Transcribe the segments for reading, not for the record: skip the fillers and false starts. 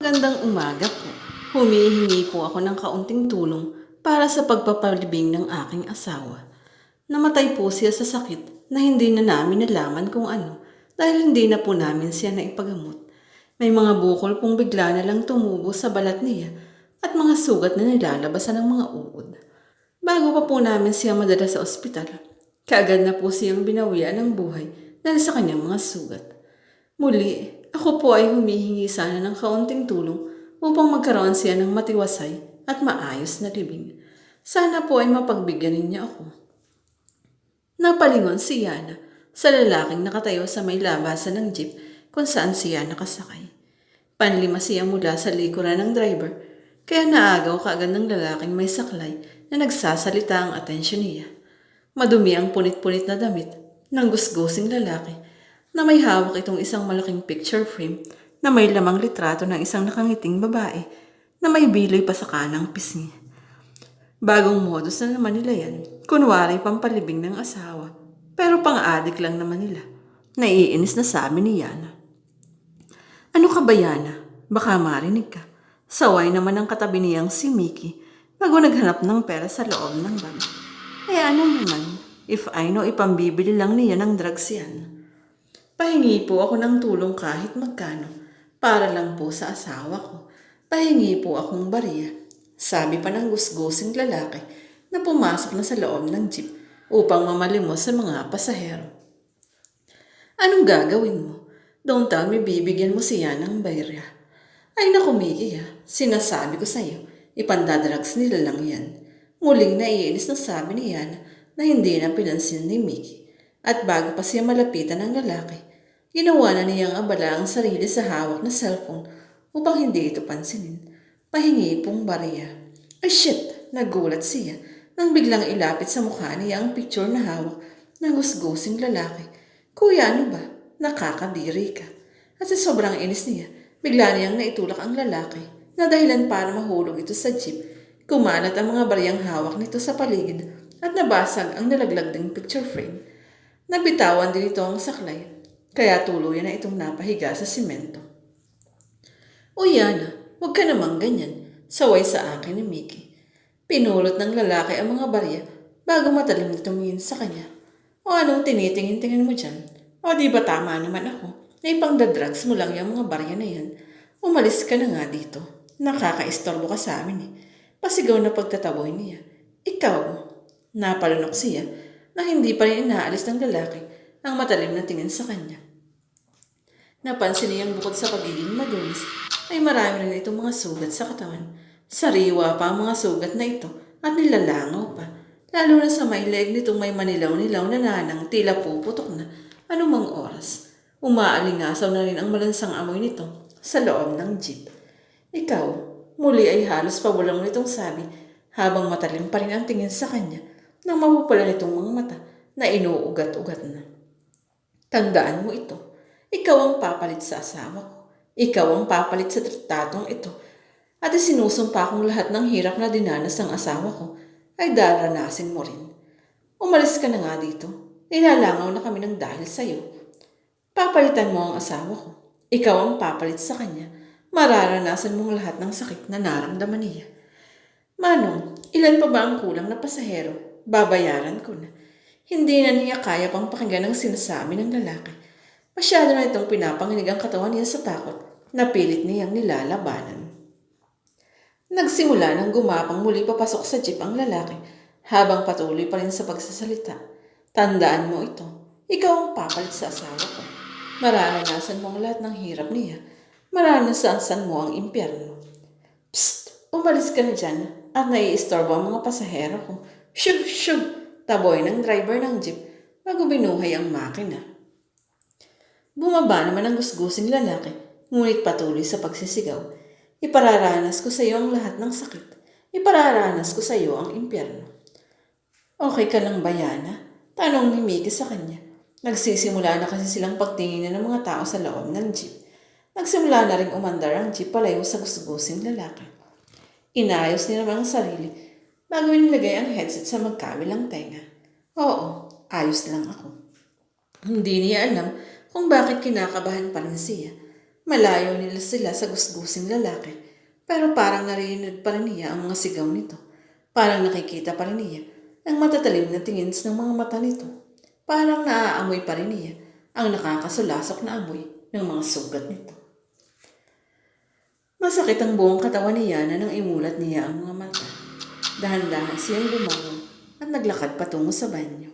Magandang umaga po. Humihingi po ako ng kaunting tulong para sa pagpapalibing ng aking asawa. Namatay po siya sa sakit na hindi na namin nalaman kung ano dahil hindi na po namin siya naipagamot. May mga bukol pong bigla na lang tumubo sa balat niya at mga sugat na nilalabasan ng mga uod. Bago pa po namin siya madala sa ospital, kaagad na po siyang binawian ng buhay dahil sa kanyang mga sugat. Muli, ako po ay humihingi sana ng kaunting tulong upang magkaroon siya ng matiwasay at maayos na libing. Sana po ay mapagbigyan ninyo ako. Napalingon si Yana sa lalaking nakatayo sa may labasan ng jeep kung saan siya nakasakay. Panlima siya mula sa likuran ng driver, kaya naagaw kaagad ng lalaking may saklay na nagsasalita ang atensyon niya. Madumi ang punit-punit na damit ng gusgusing lalaki na may hawak itong isang malaking picture frame na may lamang litrato ng isang nakangiting babae na may biloy pa sa kanang pisngi. Bagong modus na naman nila yan, kunwari pampalibing ng asawa, pero pang-adik lang naman nila. Naiinis na sabi ni Yana. Ano ka ba, Yana? Baka marinig ka. Saway naman ang katabi niyang si Mickey bago naghanap ng pera sa loob ng bag. Ano naman, if I know ipambibili lang niya ng drugs yan. Pahingi po ako ng tulong kahit magkano, para lang po sa asawa ko. Pahingi po akong bariya. Sabi pa ng gusgusing lalaki na pumasok na sa loob ng jeep upang mamalimos sa mga pasahero. Anong gagawin mo? Don't tell me bibigyan mo siya ng bariya. Ay naku Mickey, sinasabi ko sa iyo, ipandadrugs nila lang yan. Muling naiinis na sabi ni Yana na hindi na pinansin ni Mickey. At bago pa siya malapitan ng lalaki, ginawa na niyang abala ang sarili sa hawak na cellphone upang hindi ito pansinin. Pahingi pong bariya. Ay shit! Nagulat siya nang biglang ilapit sa mukha niya ang picture na hawak ng gusgusing lalaki. Kuya, ano ba? Nakakadiri ka. At sa sobrang inis niya, bigla niyang naitulak ang lalaki na dahilan para mahulog ito sa jeep. Kumalat ang mga bariyang hawak nito sa paligid at nabasag ang nalaglag ding picture frame. Nabitawan din ito ang saklay, kaya tuluyan na itong napahiga sa simento. O Yana, huwag ka namang ganyan, saway sa akin ni Mickey. Pinulot ng lalaki ang mga barya bago matalim na tumingin sa kanya. O anong tinitingin-tingin mo dyan? O di ba tama naman ako na ipangdadrugs mo lang yung mga barya na yan? Umalis ka na nga dito. Nakakaistorbo ka sa amin eh. Pasigaw na pagtataboy niya. Ikaw, napalunok siya na hindi pa rin inaalis ng lalaki ang matalim na tingin sa kanya. Napansin niyang bukod sa pagiging madumis, ay marami rin itong mga sugat sa katawan. Sariwa pa ang mga sugat na ito at nilalangaw pa, lalo na sa may leg nitong may manilaw-nilaw na nanang tila puputok na anumang oras. Umaalingasaw na rin ang malansang amoy nito sa loob ng jeep. Ikaw, muli ay halos pabulong nitong sabi habang matalim pa rin ang tingin sa kanya nang mapupula nitong mga mata na inuugat-ugat na. Tandaan mo ito. Ikaw ang papalit sa asawa ko. Ikaw ang papalit sa tratadong ito. At isinusumpa kong lahat ng hirap na dinanas ng asawa ko ay daranasin mo rin. Umalis ka na nga dito. Nilalangaw na kami ng dahil sa'yo. Papalitan mo ang asawa ko. Ikaw ang papalit sa kanya. Mararanasan mong lahat ng sakit na naramdaman niya. Manong, ilan pa ba ang kulang na pasahero? Babayaran ko na. Hindi na niya kaya pang pakinggan ang sinasabi ng lalaki. Masyado na itong pinapanginig ang katawan niya sa takot na pilit niyang nilalabanan. Nagsimula nang gumapang muli papasok sa jeep ang lalaki habang patuloy pa rin sa pagsasalita. Tandaan mo ito. Ikaw ang papalit sa asawa ko. Mararanasan mo ang lahat ng hirap niya. Mararanasan mo ang impyerno. Psst! Umalis ka na dyan at naiistorbo ang mga pasahero ko. Shug! Shug! Taboy ng driver ng jeep bago binuhay ang makina. Bumaba naman ang gusgusing lalaki, ngunit patuloy sa pagsisigaw. Ipararanas ko sa iyo ang lahat ng sakit. Ipararanas ko sa iyo ang impyerno. Okay ka lang ba, Yana? Tanong ni Mickey sa kanya. Nagsisimula na kasi silang pagtingin ng mga tao sa loob ng jeep. Nagsimula na rin umandar ang jeep palayo sa gusgusing lalaki. Inayos niya naman ang sarili bago nilagay ang headset sa magkabilang tenga. Oo, ayos lang ako. Hindi niya alam kung bakit kinakabahan pa rin siya. Malayo nila sila sa gusgusing lalaki, pero parang narinig pa rin niya ang mga sigaw nito. Parang nakikita pa rin niya ang matatalim na tingin ng mga mata nito. Parang naaamoy pa rin niya ang nakakasulasok na amoy ng mga sugat nito. Masakit ang buong katawan ni Yana nang imulat niya ang mga mata. Dahan-dahan siyang bumangon at naglakad patungo sa banyo.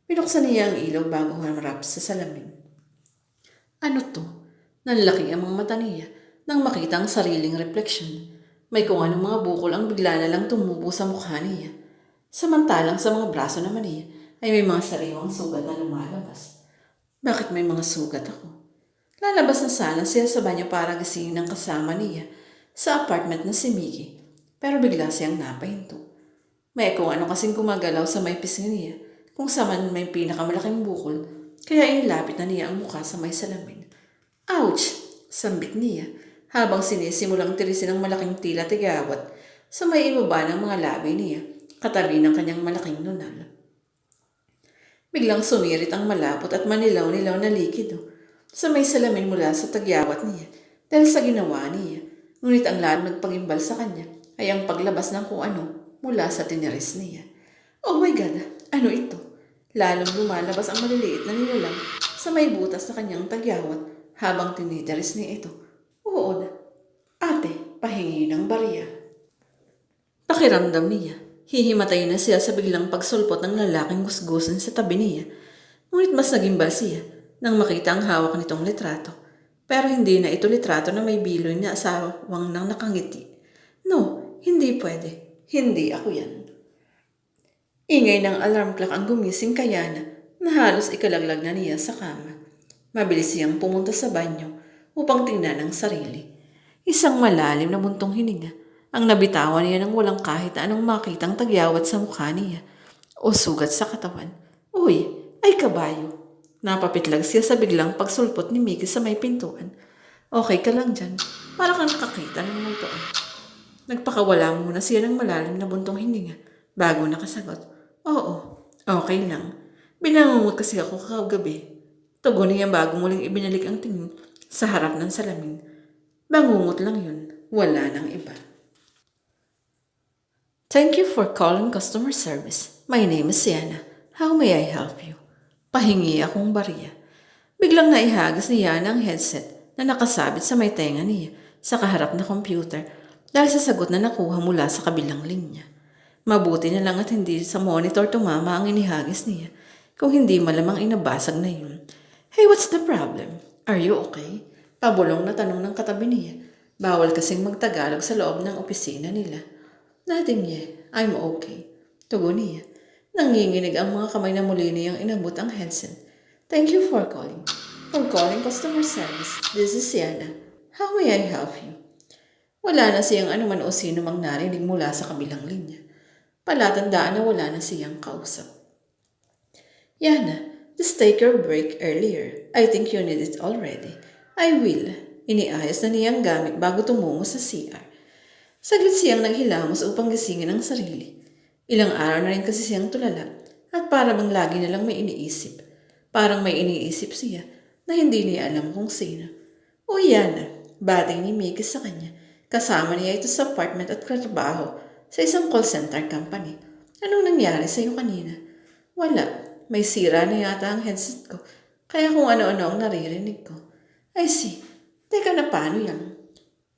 Pinuksan niya ang ilaw bago humarap sa salamin. Ano to? Nanlaki ang mga mata niya nang makita ang sariling refleksyon. May kung anong mga bukol ang bigla na lang tumubo sa mukha niya. Samantalang sa mga braso naman niya ay may mga sariwang sugat na lumalabas. Bakit may mga sugat ako? Lalabas na sana siya sa banyo para gisingin ng kasama niya sa apartment na si Mickey. Pero bigla siyang napahinto. May kung ano kasing gumagalaw sa may pisngi niya kung saan may pinakamalaking bukol kaya inilapit na niya ang mukha sa may salamin. Ouch! Sambit niya habang sinisimulang tirisin ang malaking tila tigawat sa may ibaba ng mga labi niya katabi ng kanyang malaking nunal. Biglang sumirit ang malapot at manilaw-nilaw na likido sa may salamin mula sa tagyawat niya dahil sa ginawa niya. Ngunit ang lalong nagpagimbal sa kanya ay ang paglabas ng kung ano mula sa tiniris niya. Oh my God! Ano ito? Lalong lumalabas ang maliliit na nilalang sa may butas na kanyang tagyawat habang tinitiris niya ito. Oo na. Ate, pahingi ng barya. Pakiramdam niya. Hihimatay na siya sa biglang pagsulpot ng lalaking gusgusan sa tabi niya. Ngunit mas nagimbal siya nang makita ang hawak nitong litrato. Pero hindi na ito litrato na may biloy na asawang nang nakangiti. No, hindi pwede. Hindi ako yan. Ingay ng alarm clock ang gumising kay Yana na halos ikalaglag na niya sa kama. Mabilis siyang pumunta sa banyo upang tingnan ang sarili. Isang malalim na buntong hininga ang nabitawan niya nang walang kahit anong makitang tagyawat sa mukha niya o sugat sa katawan. Uy, ay kabayo. Napapitlag siya sa biglang pagsulpot ni Mickey sa may pintuan. Okay ka lang dyan. Para kang nakakita ng multoan. Nagpakawala muna siya ng malalim na buntong hininga bago nakasagot. Oo, okay lang. Binangungot kasi ako kagabi. Tugon niya bago muling ibinalik ang tingin sa harap ng salamin. Bangungot lang yun. Wala nang iba. Thank you for calling customer service. My name is Yana. How may I help you? Pahingi akong barya. Biglang naihagis ni Yana ang headset na nakasabit sa may tenga niya sa kaharap na computer dahil sa sagot na nakuha mula sa kabilang linya. Mabuti na lang at hindi sa monitor tumama ang inihagis niya kung hindi malamang inabasag na yun. Hey, what's the problem? Are you okay? Pabulong na tanong ng katabi niya. Bawal kasing magtagalog sa loob ng opisina nila. Nothing yet. I'm okay. Tugon niya. Nanginginig ang mga kamay na muli niyang inabot ang headset. Thank you for calling. For calling customer service. This is Yana. How may I help you? Wala na siyang anuman o sino mang narinig mula sa kabilang linya. Palatandaan na wala na siyang kausap. Yana, just take your break earlier. I think you need it already. I will. Iniayos na niyang gamit bago tumungo sa CR. Saglit siyang naghilamos upang gisingin ang sarili. Ilang araw na rin kasi siyang tulala at para bang lagi na lang may iniisip. Parang may iniisip siya na hindi niya alam kung sino. O Yana, bating ni Mickey sa kanya. Kasama niya ito sa apartment at trabaho sa isang call center company. Anong nangyari sa iyo kanina? Wala. May sira na yata ang headset ko. Kaya kung ano-ano ang naririnig ko. I see. Teka na paano yan?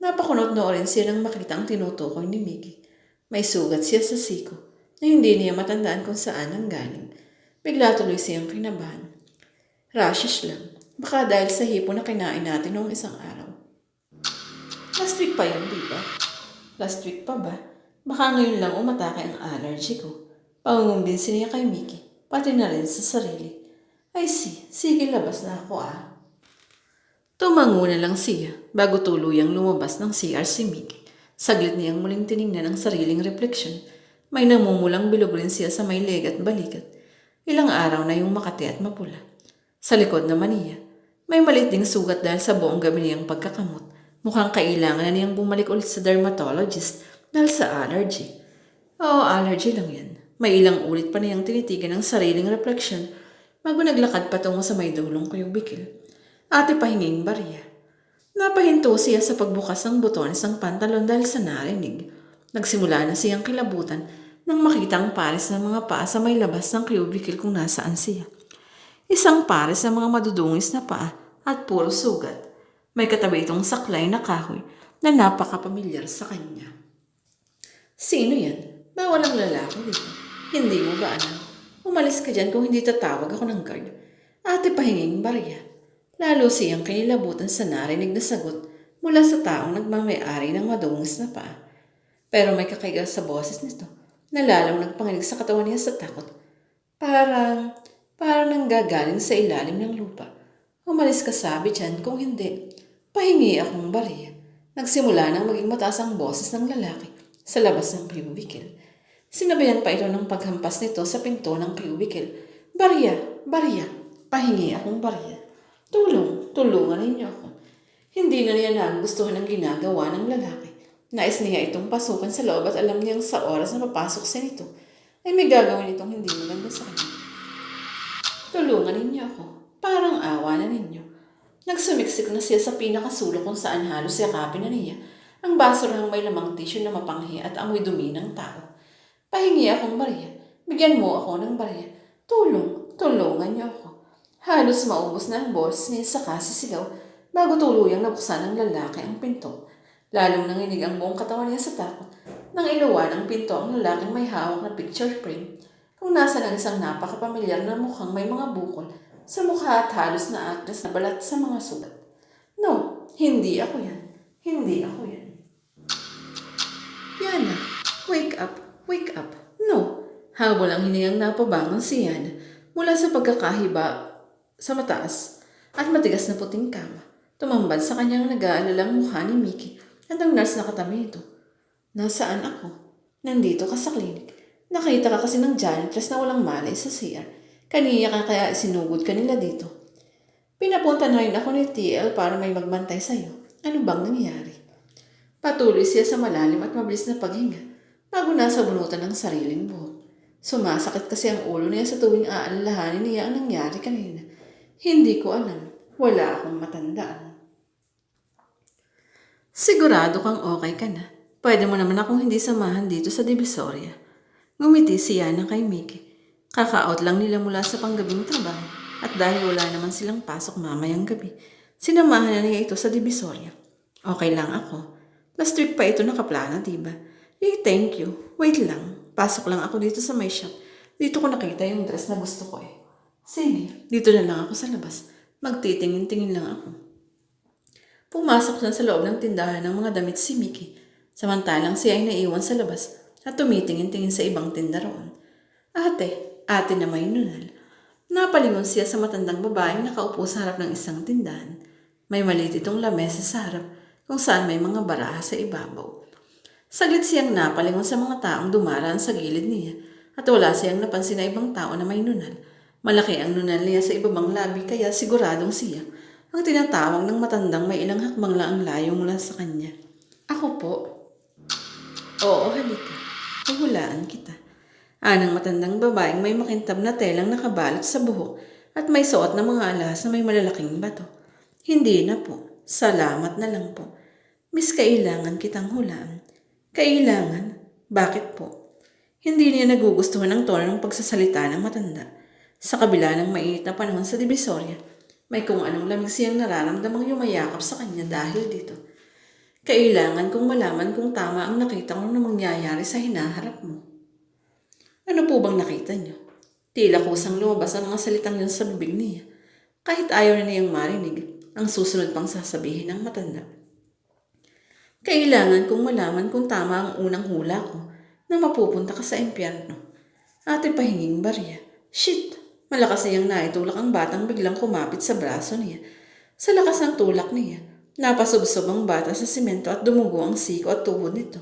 Napakunot noorin siya nang makita ang tinutukoy ni Mickey. May sugat siya sa siko na hindi niya matandaan kung saan ang galing. Bigla tuloy siyang kinabahan. Rashes lang. Baka dahil sa hipo na kinain natin noong isang araw. Last week pa yun, di ba? Last week pa ba? Baka ngayon lang umatake ang allergy ko. Pangungumbinsin niya kay Mickey, pati na rin sa sarili. I see. Sige, labas na ako ah. Tumango na lang siya bago tuluyang lumabas ng CR si Mickey. Saglit niyang muling tiningnan ang sariling refleksyon. May namumulang bilog rin siya sa may leg at balikat. Ilang araw na yung makati at mapula. Sa likod naman niya, may maliit ding sugat dahil sa buong gabi niyang pagkakamot. Mukhang kailangan na niyang bumalik ulit sa dermatologist dahil sa allergy. Oo, allergy lang yan. May ilang ulit pa niyang tinitigan ang sariling refleksyon bago naglakad patungo sa may dulong kuyubikil. Ate, pahinging barya. Napahinto siya sa pagbukas ng butones ng pantalon dahil sa narinig. Nagsimula na siyang kilabutan nang makita ang pares ng mga paa sa may labas ng cubicle kung nasaan siya. Isang pares ng mga madudungis na paa at puro sugat. May katabi itong saklay na kahoy na napakapamilyar sa kanya. Sino yan? Bawal ang lalaki dito. Hindi mo ba alam? Umalis ka dyan kung hindi tatawag ako ng guard. Ate pahinging barya. Lalo siyang kinilabutan sa narinig na sagot mula sa taong nagmamayari ng madungis na paa. Pero may kakaiga sa boses nito na lalong nagpanginig sa katawan niya sa takot. Parang nanggagaling sa ilalim ng lupa. Umalis ka sabi dyan kung hindi. Pahingi akong barya. Nagsimula nang maging mataas ang boses ng lalaki sa labas ng cubicle. Sinabayan pa ito ng paghampas nito sa pinto ng cubicle. Barya, pahingi akong barya. Tulungan ninyo ako. Hindi na niya nagustuhan ang ginagawa ng lalaki. Nais niya itong pasukan sa loob at alam niyang sa oras na papasok siya nito ay may gagawin itong hindi maganda sa kanya. Tulungan ninyo ako. Parang awa na ninyo. Nagsumiksik na siya sa pinakasulo kung saan halos yakapin na niya ang basurahang may lamang tissue na mapanghi at amoy dumi ng tao. Pahingi akong barya. Bigyan mo ako ng barya. Tulungan niyo ako. Halos maubos na ang boss niya sa kasisigaw bago tuluyang nabuksan ng lalaki ang pinto. Lalong nanginig ang buong katawan niya sa takot nang iluwa ng pinto ang lalaking may hawak na picture frame kung nasa ng isang napakapamilyar na mukhang may mga bukol sa mukha at halos na aktres na balat sa mga sugat. No, hindi ako yan. Yana, wake up. No, habol ang hiningang napabangon si Yana mula sa pagkakahiba sa mataas at matigas na puting kama. Tumambad sa kanyang nag-aalalang mukha ni Mickey at ang nurse na katabi ito. Nasaan ako? Nandito ka sa klinik. Nakita ka kasi ng janitress na walang malay sa CR. Kaniya ka kaya sinugod ka nila dito. Pinapunta na rin ako ni TL para may magbantay sa'yo. Ano bang nangyari? Patuloy siya sa malalim at mabilis na paghinga bago nasa bunutan ng sariling buhok. Sumasakit kasi ang ulo niya sa tuwing aalalahanin niya ang nangyari kanina. Hindi ko alam. Wala akong matandaan. Sigurado kang okay ka na. Pwede mo naman akong hindi samahan dito sa Divisoria. Ngumiti siya na kay Mickey. Kaka-out lang nila mula sa panggabing trabaho at dahil wala naman silang pasok mamayang gabi, sinamahan na niya ito sa Divisoria. Okay lang ako. Last week pa ito nakaplana, diba? Thank you. Wait lang. Pasok lang ako dito sa may shop. Dito ko nakita yung dress na gusto ko eh. Sige, dito na lang ako sa labas. Magtitingin-tingin lang ako. Pumasok na sa loob ng tindahan ng mga damit si Mickey. Samantalang siya ay naiwan sa labas at tumitingin-tingin sa ibang tinda roon. Ate na may nunal. Napalingon siya sa matandang babaeng nakaupo sa harap ng isang tindahan. May maliit itong lamesa sa harap kung saan may mga baraha sa ibabaw. Saglit siyang napalingon sa mga taong dumaraan sa gilid niya at wala siyang napansin na ibang tao na may nunal. Malaki ang nunal niya sa ibabang labi kaya siguradong siya ang tinatawag ng matandang may ilang hakbang lang ang layo mula sa kanya. Ako po. Oo, halika. Huhulaan kita. Anang matandang babaeng may makintab na telang nakabalot sa buhok at may suot na mga alahas na may malalaking bato. Hindi na po. Salamat na lang po. Miss, kailangan kitang hulaan. Kailangan? Bakit po? Hindi niya nagugustuhan ang tono ng pagsasalita ng matanda. Sa kabila ng mainit na panahon sa Divisoria, may kung anong lamig siyang nararamdamang yumayakap sa kanya dahil dito. Kailangan kong malaman kung tama ang nakita ko na mangyayari sa hinaharap mo. Ano po bang nakita niyo? Tila kusang lumabas ang mga salitang yun sa bibig niya. Kahit ayaw na niyang marinig, ang susunod pang sasabihin ng matanda. Kailangan kong malaman kung tama ang unang hula ko na mapupunta ka sa impyerno. Ate pahinging barya. Shit! Malakas niyang naitulak ang batang biglang kumapit sa braso niya. Sa lakas ng tulak niya, napasubsob ang bata sa simento at dumugo ang siko at tuhod nito.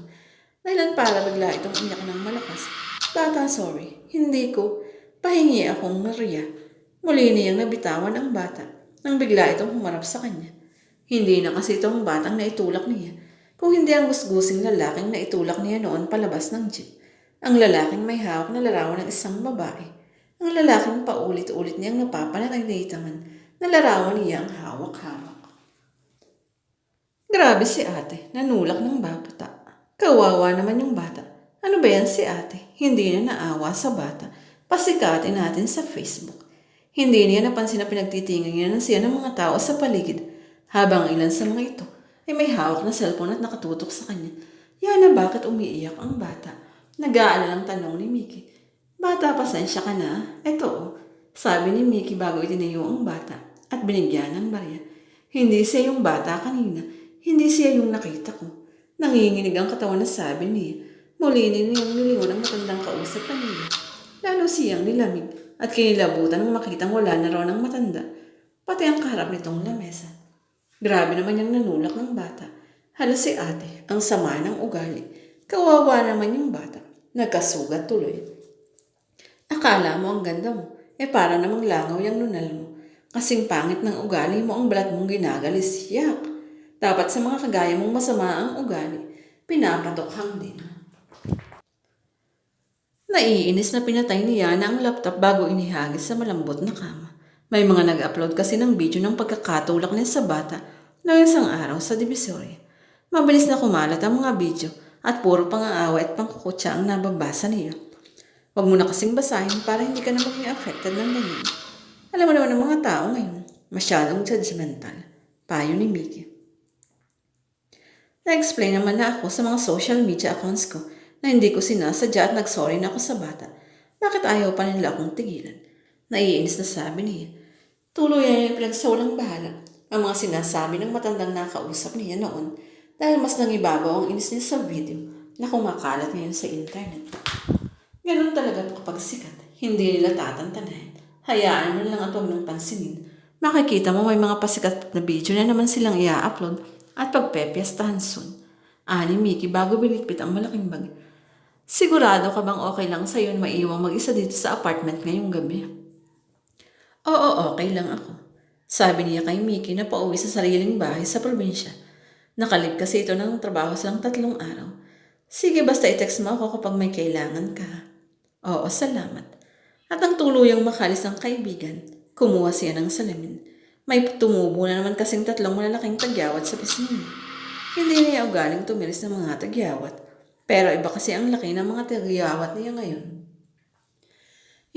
Dahilan para bigla itong umiyak ng malakas. Bata, sorry. Hindi ko. Pahingi akong Maria. Muli niyang nabitawan ang bata nang bigla itong humarap sa kanya. Hindi na kasi itong batang naitulak niya, kung hindi ang gusgusing lalaking naitulak niya noon palabas ng jeep. Ang lalaking may hawak na larawan ng isang babae. Ang lalaking paulit-ulit niyang napapanaginitan na larawan niya ang hawak-hawak. Grabe si ate, nanulak ng bata. Kawawa naman yung bata. Ano ba yan si ate? Hindi na naawa sa bata. Pasikatin natin sa Facebook. Hindi niya napansin na pinagtitingin niya ng siya ng mga tao sa paligid. Habang ilan sa mga ito ay may hawak na cellphone at nakatutok sa kanya. Yana, bakit umiiyak ang bata? Nag-aalalang tanong ni Mickey. Bata, pasensya ka na. Eto, oh. Sabi ni Mickey bago itinayo ang bata at binigyan ng barya. Hindi siya yung bata kanina. Hindi siya yung nakita ko. Nanginginig ang katawan na sabi niya. Muli niyang nilingon ang matandang kausap kanina. Lalo siyang nilamig at kinilabutan nang makitang wala na raw ng matanda. Pati ang kaharap nitong lamesa. Grabe naman yung nanulak ng bata. Halos si ate, ang sama ng ugali. Kawawa naman yung bata. Nagkasugat tuloy. Akala mo ang ganda mo. Para namang langaw yung nunal mo. Kasing pangit ng ugali mo ang balat mong ginagalis. Yak! Dapat sa mga kagaya mong masama ang ugali, pinapatokhang din. Naiinis na pinatay niya na ang laptop bago inihagis sa malambot na kama. May mga nag-upload kasi ng video ng pagkakatulak niya sa bata noong isang araw sa Divisoria. Mabilis na kumalat ang mga video at puro pang-aaway at pangkukutsa ang nababasa niya. Huwag mo na kasing basahin para hindi ka na maging affected ng ganyan. Alam mo naman ng mga tao ngayon, masyadong judgmental. Payo ni Mickey. Na-explain naman na ako sa mga social media accounts ko na hindi ko sinasadya at nag-sorry na ako sa bata. Bakit ayaw pa nila akong tigilan? Naiinis na sabi niya. Tuluyan yung pinagsawalang bahala ang mga sinasabi ng matandang nakausap niya noon dahil mas nangibabaw ang inis niya sa video na kumakalat ngayon sa internet. Ganun talaga kapag sikat, hindi nila tatantanahin. Hayaan mo lang at huwag nang pansinin. Makikita mo may mga pasikat na video na naman silang i-upload at pagpepiestahan soon. Ani Mickey bago binitbit ang malaking bag. Sigurado ka bang okay lang sa'yo na maiiwang mag-isa dito sa apartment ngayong gabi? Oo, okay lang ako. Sabi niya kay Mickey na pauwi sa sariling bahay sa probinsya. Nakalib kasi ito ng trabaho silang 3 araw. Sige, basta i-text mo ako kapag may kailangan ka. Oo, salamat. At ang tuluyang makalis ang kaibigan, kumuha siya ng salamin. May tumubo na naman kasing 3 malalaking tagyawat sa pisngi. Hindi niya ugaling tumiris ng mga tagyawat. Pero iba kasi ang laki ng mga tagyawat niya ngayon.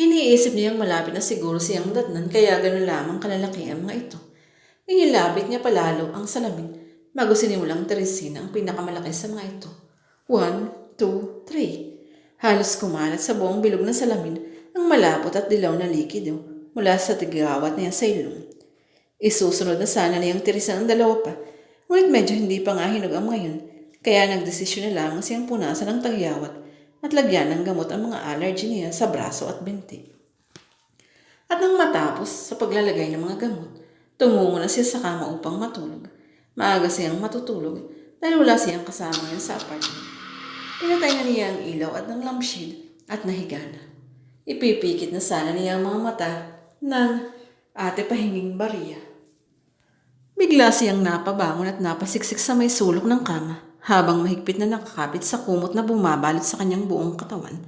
Iniisip niyang malapit na siguro siyang datnan kaya gano'n lamang kalalaki ang mga ito. Inilapit niya palalo ang salamin bago sinimulang tirisin ang pinakamalaki sa mga ito. 1, 2, 3. Halos kumalat sa buong bilog na salamin ang malapot at dilaw na likido mula sa tagyawat niya sa ilong. Isusunod na sana niyang tirisan ang 2 pa, ngunit medyo hindi pa nga hinog ang ngayon, kaya nagdesisyon na lamang siyang punasan ng tagyawat at lagyan ng gamot ang mga allergy niya sa braso at binti. At nang matapos sa paglalagay ng mga gamot, tumungo na siya sa kama upang matulog. Maaga siyang matutulog dahil wala siyang kasama niya sa apartment. Pinatay na niya ang ilaw at ng lampshade at nahiga na. Ipipikit na sana niya ang mga mata ng ate pahinging bariya. Bigla siyang napabangon at napasiksik sa may sulok ng kama habang mahigpit na nakakapit sa kumot na bumabalot sa kanyang buong katawan.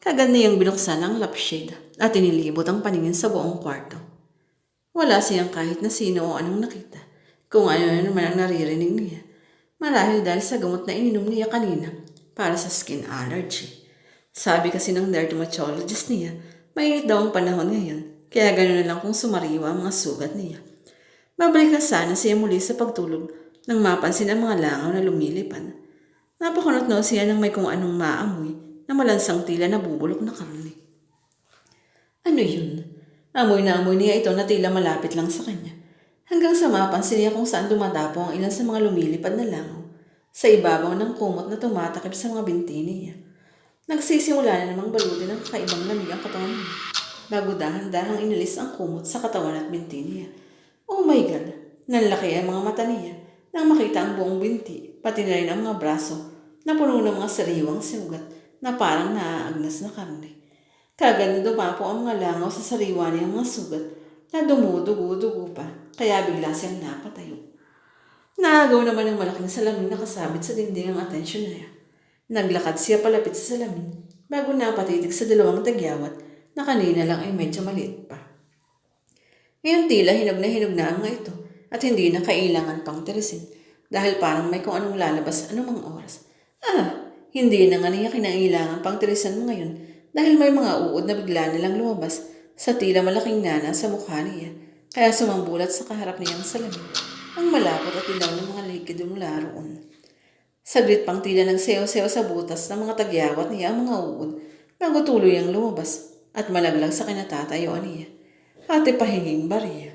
Kagad niyang binuksan ang lampshade at inilibot ang paningin sa buong kwarto. Wala siyang kahit na sino o anong nakita, kung ano naman ang naririnig niya. Marahil dahil sa gamot na ininom niya kanina para sa skin allergy. Sabi kasi ng dermatologist niya, mainit daw ang panahon ngayon, kaya gano'n na lang kung sumariwa ang mga sugat niya. Babalik na sana siya muli sa pagtulog nang mapansin ang mga langaw na lumilipad. Napakunot-no siya ng may kung anong maamoy na malansang tila nabubulok na karne. Ano yun? Amoy na amoy niya ito na tila malapit lang sa kanya. Hanggang sa mapansin niya kung saan dumadapo ang ilan sa mga lumilipad na langaw sa ibabaw ng kumot na tumatakip sa mga binti niya. Nagsisimula na namang balutin ng kakaibang lamig ang katawan niya bago dahan-dahang inalis ang kumot sa katawan at binti niya. Oh my God! Nanlaki ang mga mata niya nang makita ang buong binti, pati na rin ang mga braso na puno ng mga sariwang sugat na parang naaagnas na karne. Kagad na dumapo ang mga langaw sa sariwa niyang mga sugat na dumudugo-dugo pa, kaya bigla siyang napatayo. Naagaw naman ang malaking salamin na kasabit sa dingding ang atensyon niya. Naglakad siya palapit sa salamin bago napatitig sa 2 tagyawat na kanina lang ay medyo maliit pa. Ngayon tila hinog na ang mga ito at hindi na kailangan pang tirisin. dahil parang may kung anong lalabas anumang oras. Hindi na nga niya kinailangan pang tirisan mo ngayon dahil may mga uod na bigla nilang lumabas sa tila malaking nana sa mukha niya. Kaya sumambulat sa kaharap niyang salamin ang malapot at ilaw ng mga likido mula roon. Saglit pang tila nagsayaw-sayaw sa butas ng mga tagyawat niya ang mga uod bago tuloy ang lumabas at malaglag sa kinatatayuan niya. Ate pahinging bariya.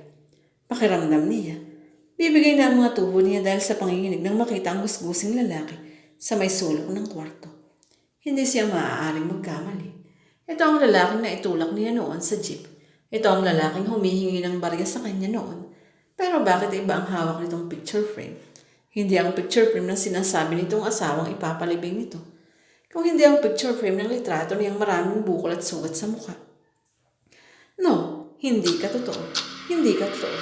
Pakiramdam niya. Bibigay na ang mga tubo niya dahil sa panginginig nang makita ang gusgusing lalaki sa may sulok ng kwarto. Hindi siya maaaring magkamali. Ito ang lalaking na itulak niya noon sa jeep. Ito ang lalaking humihingi ng barya sa kanya noon. Pero bakit iba ang hawak nitong picture frame? Hindi ang picture frame na sinasabi nitong asawang ipapalibing nito. Kung hindi ang picture frame ng litrato niyang maraming bukol at sugat sa mukha. No, hindi ka totoo. Hindi ka totoo.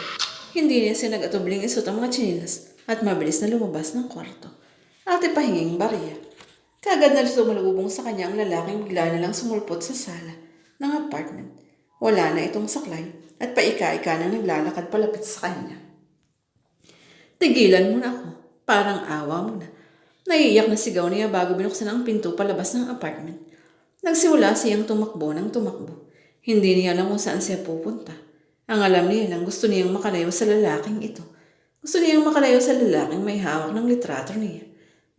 Hindi niya sinagatubling isuot ang mga tsinilas at mabilis na lumabas ng kwarto. Ate pahinging bariya. Kagad na sumalubong sa kanya ang lalaking bigla na lang sumulpot sa sala ng apartment. Wala na itong saklay at paika-ika nang naglalakad palapit sa kanya. Tigilan mo na ako. Parang awa mo na. Naiiyak na sigaw niya bago binuksan ang pinto palabas ng apartment. Nagsimula siyang tumakbo ng tumakbo. Hindi niya alam kung saan siya pupunta. Ang alam niya lang gusto niyang makalayo sa lalaking ito. Gusto niyang makalayo sa lalaking may hawak ng litrato niya.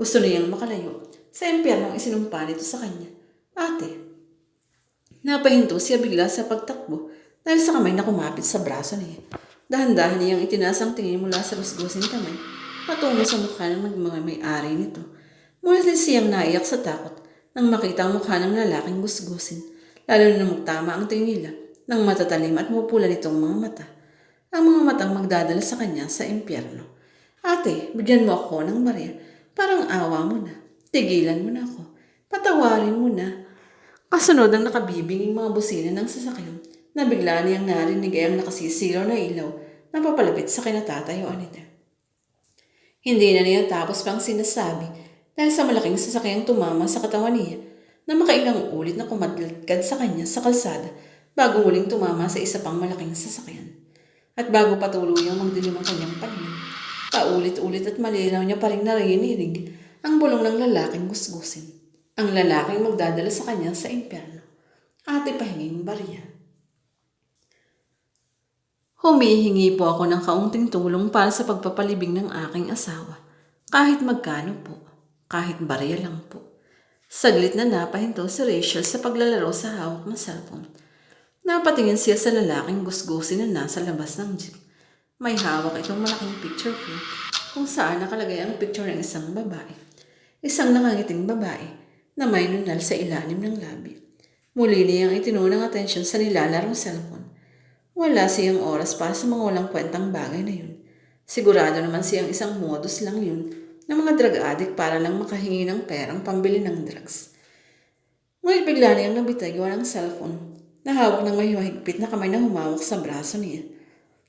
Gusto niyang makalayo sa impyernong isinumpa nito sa kanya. Ate. Napahinto siya bigla sa pagtakbo dahil sa kamay na kumapit sa braso niya. Dahan-dahan niyang itinasang tingin mula sa gusgusin kamay patungo sa mukha ng mga may-ari nito. Mulit siyang naiyak sa takot nang makita ang mukha ng lalaking gusgusin, lalo na magtama ang tingin nila ng matatalim at mupula nitong mga mata. Ang mga matang magdadala sa kanya sa impyerno. Ate, bigyan mo ako ng barya. Parang awa mo na. Tigilan mo na ako. Patawarin mo na. Kasunod ang nakabibinging mga busina ng sasakyan na bigla niyang narinig ay ang nakasisilaw na ilaw na papalapit sa kinatatayuan nito. Hindi na niya tapos pang sinasabi dahil sa malaking sasakyang tumama sa katawan niya na makailang ulit na kumadladkad sa kanya sa kalsada bago muling tumama sa isa pang malaking sasakyan. At bago patuluyang magdilim ang kanyang paningin, paulit-ulit at malinaw niya pa rin naririnig ang bulong ng lalaking gusgusin. Ang lalaking magdadala sa kanya sa impyerno. Ate pahinging bariya. Humihingi po ako ng kaunting tulong para sa pagpapalibing ng aking asawa. Kahit magkano po. Kahit barya lang po. Saglit na napahinto si Rachel sa paglalaro sa hawak na cellphone. Napatingin siya sa lalaking gusgusin na nasa labas ng jeep. May hawak itong malaking picture frame kung saan nakalagay ang picture ng isang babae. Isang nakangiting babae na may nunal sa ilalim ng labi. Muli niyang itinunang atensyon sa nilalarong cellphone. Wala siyang oras para sa mga walang kwentang bagay na yun. Sigurado naman siyang isang modus lang yun ng mga drug addict para lang makahingi ng perang pambili ng drugs. Ngunit bigla niyang nabitaygwan ang cellphone na hawak ng may mahigpit na kamay na humawak sa braso niya.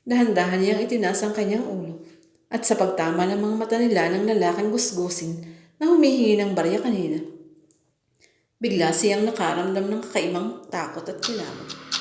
Dahan-dahan niyang itinaas ang kanyang ulo at sa pagtama ng mga mata nila ng lalaking gusgusin na humihingi ng barya kanina. Bigla siyang nakaramdam ng kakaibang takot at kilabot.